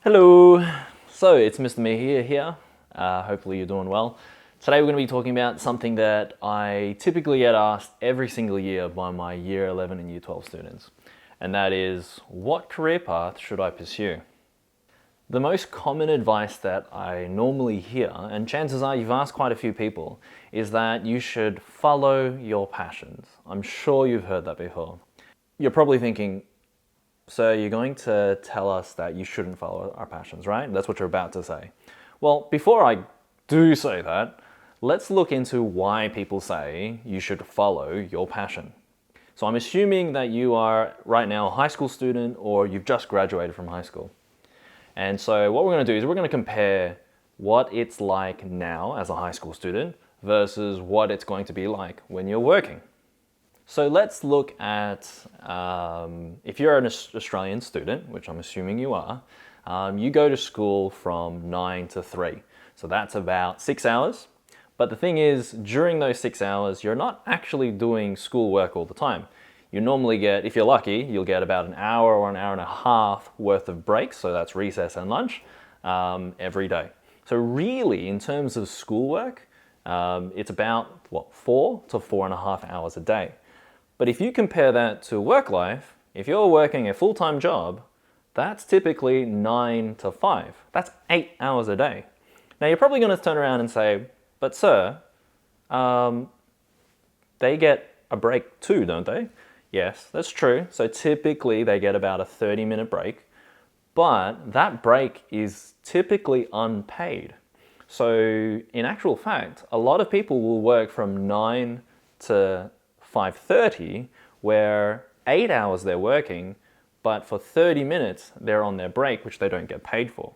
Hello! So it's Mr. Mihir here. Hopefully you're doing well. Today we're going to be talking about something that I typically get asked every single year by my Year 11 and Year 12 students. And that is, what career path should I pursue? The most common advice that I normally hear, and chances are you've asked quite a few people, is that you should follow your passions. I'm sure you've heard that before. You're probably thinking, so you're going to tell us that you shouldn't follow our passions, right? That's what you're about to say. Well, before I do say that, let's look into why people say you should follow your passion. So I'm assuming that you are right now a high school student or you've just graduated from high school. And so what we're going to do is we're going to compare what it's like now as a high school student versus what it's going to be like when you're working. So let's look at, if you're an Australian student, which I'm assuming you are, you go to school from 9 to 3. So that's about 6 hours. But the thing is, during those 6 hours, you're not actually doing schoolwork all the time. You normally get, if you're lucky, you'll get about an hour or an hour and a half worth of breaks, so that's recess and lunch, every day. So really, in terms of schoolwork, it's about, 4 to 4.5 hours a day. But if you compare that to work life, if you're working a full-time job, that's typically 9 to 5. That's 8 hours a day. Now you're probably going to turn around and say, but sir, they get a break too, don't they? Yes, that's true. So typically they get about a 30-minute break, but that break is typically unpaid. So in actual fact, a lot of people will work from 9 to 5:30, where 8 hours they're working, but for 30 minutes they're on their break, which they don't get paid for.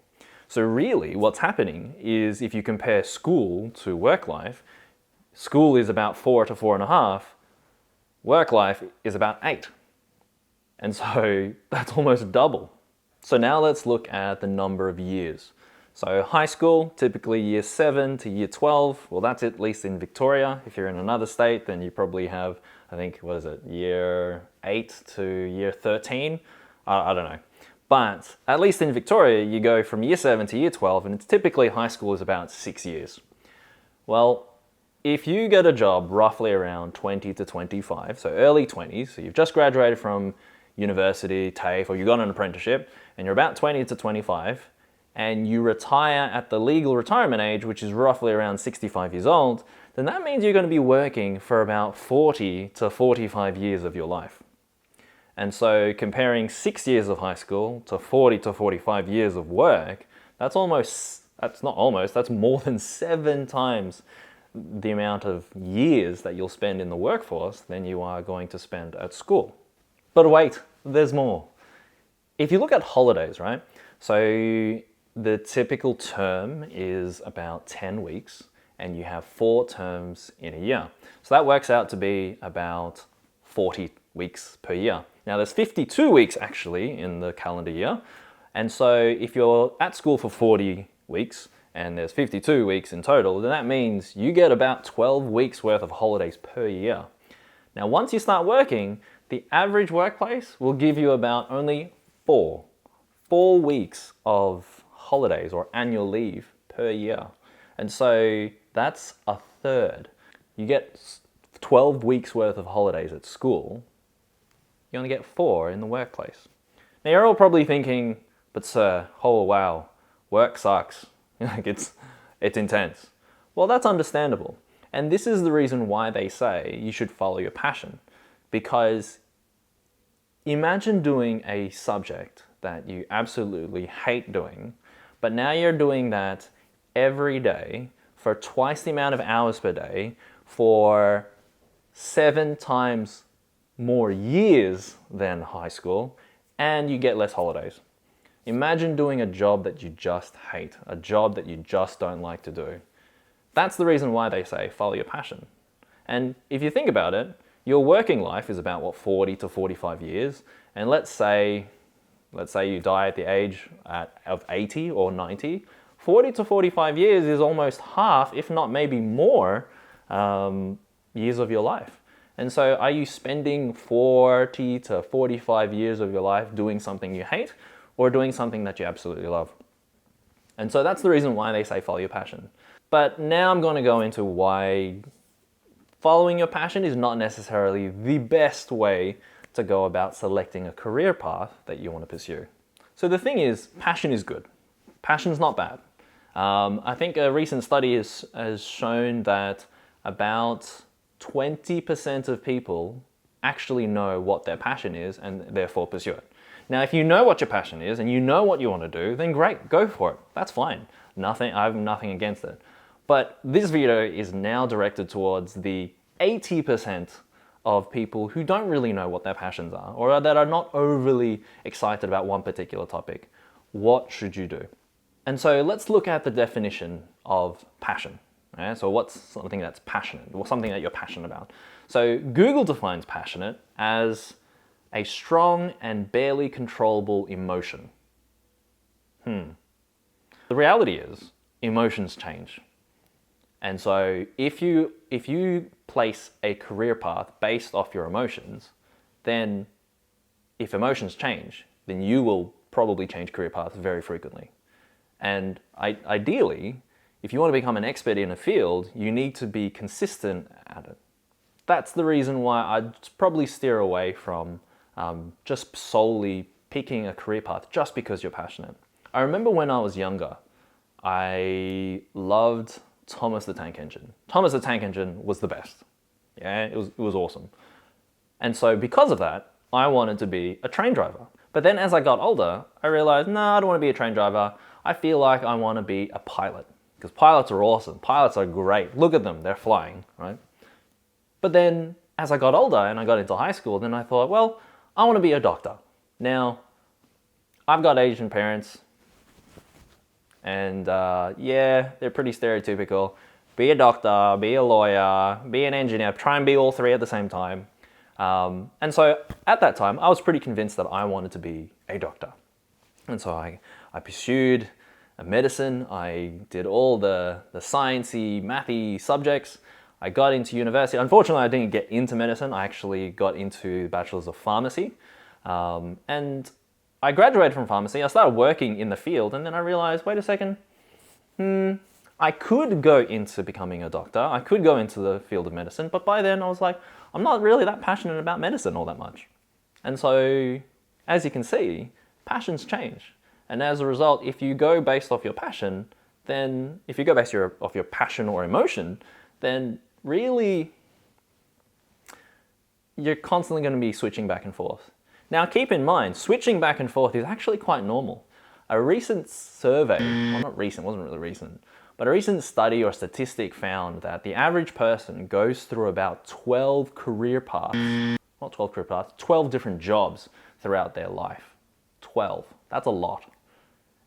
So really what's happening is, if you compare school to work life, school is about 4 to 4.5, work life is about 8. And so that's almost double. So now let's look at the number of years. So high school, typically year 7 to year 12. Well, that's at least in Victoria. If you're in another state, then you probably have, I think, year 8 to year 13? I don't know. But at least in Victoria, you go from year 7 to year 12, and it's typically high school is about 6 years. Well, if you get a job roughly around 20 to 25, so early 20s, so you've just graduated from university, TAFE, or you got an apprenticeship, and you're about 20 to 25, and you retire at the legal retirement age, which is roughly around 65 years old, then that means you're going to be working for about 40 to 45 years of your life. And so comparing 6 years of high school to 40 to 45 years of work, that's more than 7 times the amount of years that you'll spend in the workforce than you are going to spend at school. But wait, there's more. If you look at holidays, right? So the typical term is about 10 weeks, and you have 4 terms in a year. So that works out to be about 40 weeks per year. Now there's 52 weeks actually in the calendar year. And so if you're at school for 40 weeks, and there's 52 weeks in total, then that means you get about 12 weeks worth of holidays per year. Now, once you start working, the average workplace will give you about only 4 weeks of holidays or annual leave per year. And so that's a third. You get 12 weeks worth of holidays at school, you only get 4 in the workplace. Now, you're all probably thinking, but sir, oh wow, work sucks. Like it's intense. Well, that's understandable. And this is the reason why they say you should follow your passion. Because imagine doing a subject that you absolutely hate doing, but now you're doing that every day for twice the amount of hours per day for 7 times more years than high school, and you get less holidays. Imagine doing a job that you just hate, a job that you just don't like to do. That's the reason why they say follow your passion. And if you think about it, your working life is about 40 to 45 years, and let's say you die at the age of 80 or 90, 40 to 45 years is almost half, if not maybe more, years of your life. And so are you spending 40 to 45 years of your life doing something you hate? or doing something that you absolutely love. And so that's the reason why they say follow your passion. But now I'm going to go into why following your passion is not necessarily the best way to go about selecting a career path that you want to pursue. So the thing is, passion is good. Passion's not bad. I think a recent study has shown that about 20% of people actually know what their passion is and therefore pursue it. Now, if you know what your passion is and you know what you want to do, then great, go for it. That's fine. I have nothing against it. But this video is now directed towards the 80% of people who don't really know what their passions are or that are not overly excited about one particular topic. What should you do? And so let's look at the definition of passion. Right? So what's something that's passionate or something that you're passionate about? So Google defines passionate as a strong and barely controllable emotion. The reality is emotions change. And so if you place a career path based off your emotions, then if emotions change, then you will probably change career paths very frequently. And ideally, if you want to become an expert in a field, you need to be consistent at it. That's the reason why I'd probably steer away from just solely picking a career path just because you're passionate. I remember when I was younger, I loved Thomas the Tank Engine. Thomas the Tank Engine was the best. Yeah, it was awesome. And so because of that, I wanted to be a train driver. But then as I got older, I realized, no, I don't want to be a train driver. I feel like I want to be a pilot because pilots are awesome. Pilots are great. Look at them, they're flying, right? But then as I got older and I got into high school, then I thought, well, I want to be a doctor. Now, I've got Asian parents. And yeah, they're pretty stereotypical. Be a doctor, be a lawyer, be an engineer, try and be all three at the same time. And so at that time, I was pretty convinced that I wanted to be a doctor. And so I pursued medicine. I did all the sciencey, mathy subjects. I got into university. Unfortunately, I didn't get into medicine. I actually got into Bachelor's of Pharmacy. And I graduated from pharmacy, I started working in the field, and then I realized, wait a second, I could go into becoming a doctor, I could go into the field of medicine, but by then I was like, I'm not really that passionate about medicine all that much. And so, as you can see, passions change. And as a result, if you go based off your passion, then, if you go based off your passion or emotion, then really, you're constantly going to be switching back and forth. Now keep in mind, switching back and forth is actually quite normal. A recent survey, well not recent, wasn't really recent, but a recent study or statistic found that the average person goes through about 12 career paths, not 12 career paths, 12 different jobs throughout their life. 12, that's a lot.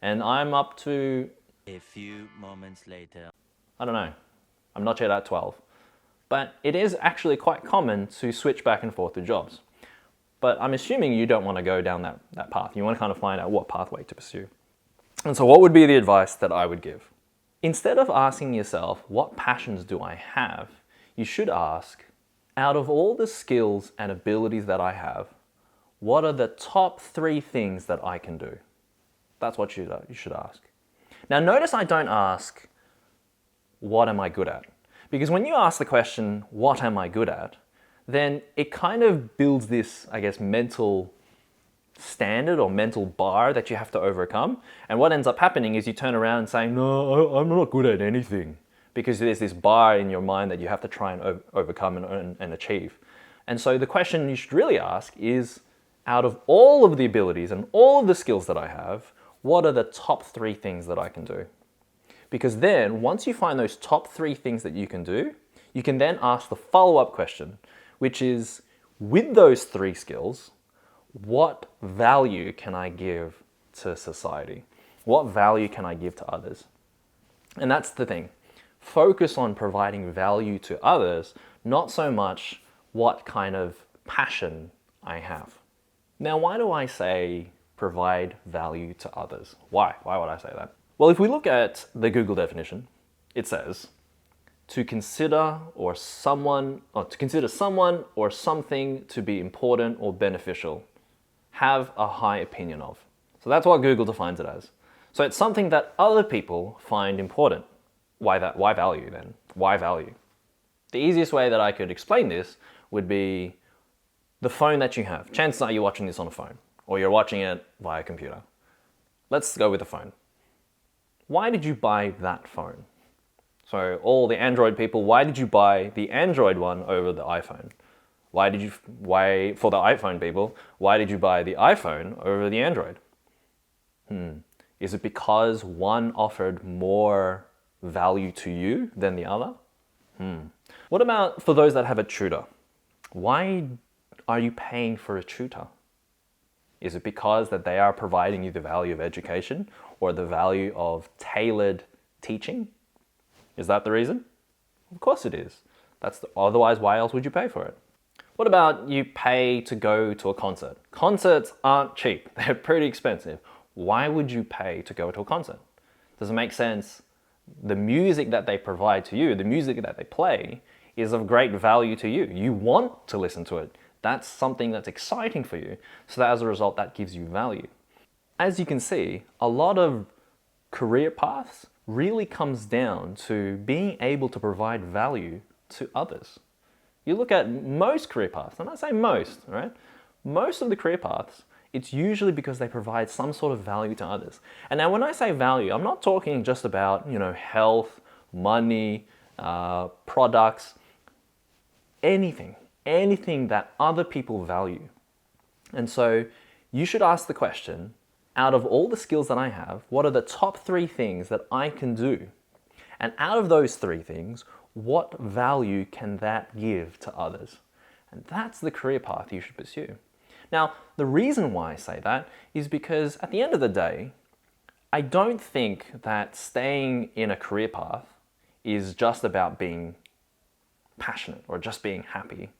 And I'm up to... A few moments later. I don't know, I'm not yet at 12. But it is actually quite common to switch back and forth to jobs. But I'm assuming you don't want to go down that path. You want to kind of find out what pathway to pursue. And so what would be the advice that I would give? Instead of asking yourself, what passions do I have? You should ask, out of all the skills and abilities that I have, what are the top 3 things that I can do? That's what you should ask. Now notice I don't ask, what am I good at? Because when you ask the question, what am I good at? Then it kind of builds this, I guess, mental standard or mental bar that you have to overcome. And what ends up happening is you turn around and say, no, I'm not good at anything. Because there's this bar in your mind that you have to try and overcome and achieve. And so the question you should really ask is, out of all of the abilities and all of the skills that I have, what are the top 3 things that I can do? Because then, once you find those top 3 things that you can do, you can then ask the follow-up question, which is, with those 3 skills, what value can I give to society? What value can I give to others? And that's the thing. Focus on providing value to others, not so much what kind of passion I have. Now, why do I say provide value to others? Why? Why would I say that? Well, if we look at the Google definition, it says, to consider someone or something to be important or beneficial, have a high opinion of. So that's what Google defines it as. So it's something that other people find important. Why that? Why value then? Why value? The easiest way that I could explain this would be the phone that you have. Chances are you're watching this on a phone or you're watching it via a computer. Let's go with the phone. Why did you buy that phone? So all the Android people, why did you buy the Android one over the iPhone? For the iPhone people, why did you buy the iPhone over the Android? Is it because one offered more value to you than the other? What about for those that have a tutor? Why are you paying for a tutor? Is it because that they are providing you the value of education or the value of tailored teaching? Is that the reason? Of course it is. Otherwise, why else would you pay for it? What about you pay to go to a concert? Concerts aren't cheap. They're pretty expensive. Why would you pay to go to a concert? Does it make sense? The music that they provide to you, the music that they play, is of great value to you. You want to listen to it. That's something that's exciting for you. So that as a result, that gives you value. As you can see, a lot of career paths really comes down to being able to provide value to others. You look at most career paths, and I say most, right? Most of the career paths, it's usually because they provide some sort of value to others. And now when I say value, I'm not talking just about, health, money, products, anything that other people value. And so you should ask the question, out of all the skills that I have, what are the top 3 things that I can do? And out of those 3 things, what value can that give to others? And that's the career path you should pursue. Now, the reason why I say that is because at the end of the day, I don't think that staying in a career path is just about being passionate or just being happy.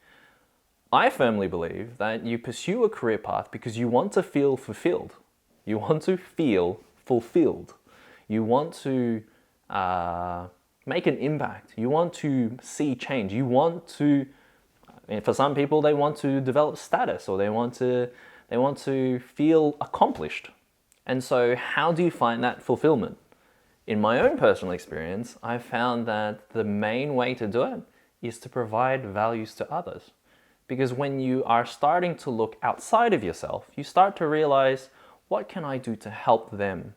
I firmly believe that you pursue a career path because you want to feel fulfilled. You want to feel fulfilled. You want to make an impact. You want to see change. You want to, for some people, they want to develop status or they want to feel accomplished. And so how do you find that fulfillment? In my own personal experience, I've found that the main way to do it is to provide values to others. Because when you are starting to look outside of yourself, you start to realize, what can I do to help them?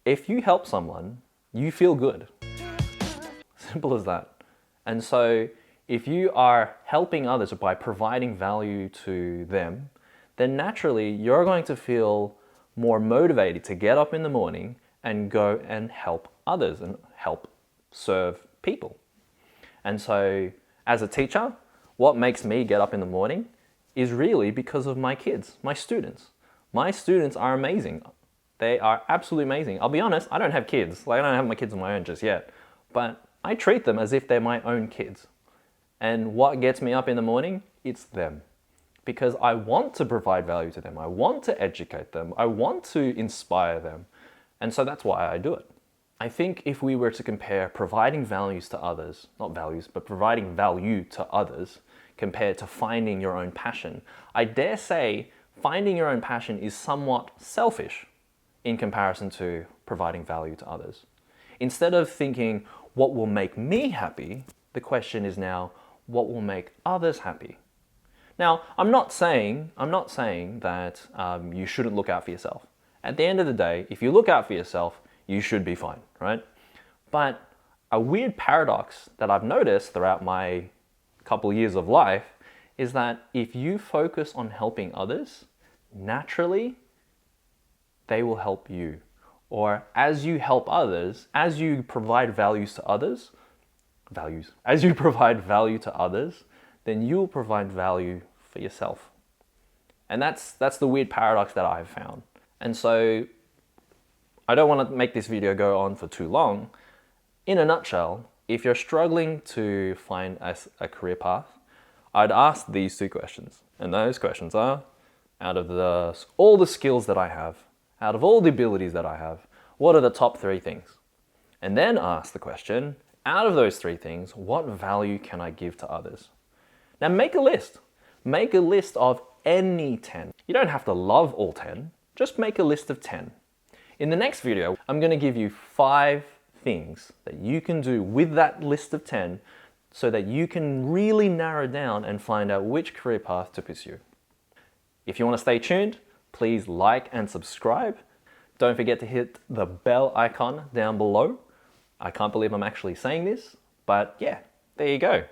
If you help someone, you feel good. Simple as that. And so if you are helping others by providing value to them, then naturally you're going to feel more motivated to get up in the morning and go and help others and help serve people. And so as a teacher, what makes me get up in the morning is really because of my kids, my students. My students are amazing. They are absolutely amazing. I'll be honest, I don't have kids. I don't have my kids of my own just yet. But I treat them as if they're my own kids. And what gets me up in the morning? It's them. Because I want to provide value to them. I want to educate them. I want to inspire them. And so that's why I do it. I think if we were to compare providing values to others, not values, but providing value to others compared to finding your own passion, I dare say finding your own passion is somewhat selfish in comparison to providing value to others. Instead of thinking, what will make me happy, the question is now, what will make others happy? Now, I'm not saying that you shouldn't look out for yourself. At the end of the day, if you look out for yourself, you should be fine, right? But a weird paradox that I've noticed throughout my couple years of life is that if you focus on helping others, naturally, they will help you. Or as you help others, as you provide values to others, as you provide value to others, then you'll provide value for yourself. And that's the weird paradox that I've found. And so I don't want to make this video go on for too long. In a nutshell, if you're struggling to find a career path, I'd ask these 2 questions. And those questions are, out of all the skills that I have, out of all the abilities that I have, what are the top 3 things? And then ask the question, out of those 3 things, what value can I give to others? Now make a list. Make a list of any 10. You don't have to love all 10, Just make a list of 10. In the next video, I'm going to give you 5 things that you can do with that list of 10 so that you can really narrow down and find out which career path to pursue. If you want to stay tuned, please like and subscribe. Don't forget to hit the bell icon down below. I can't believe I'm actually saying this, but yeah, there you go.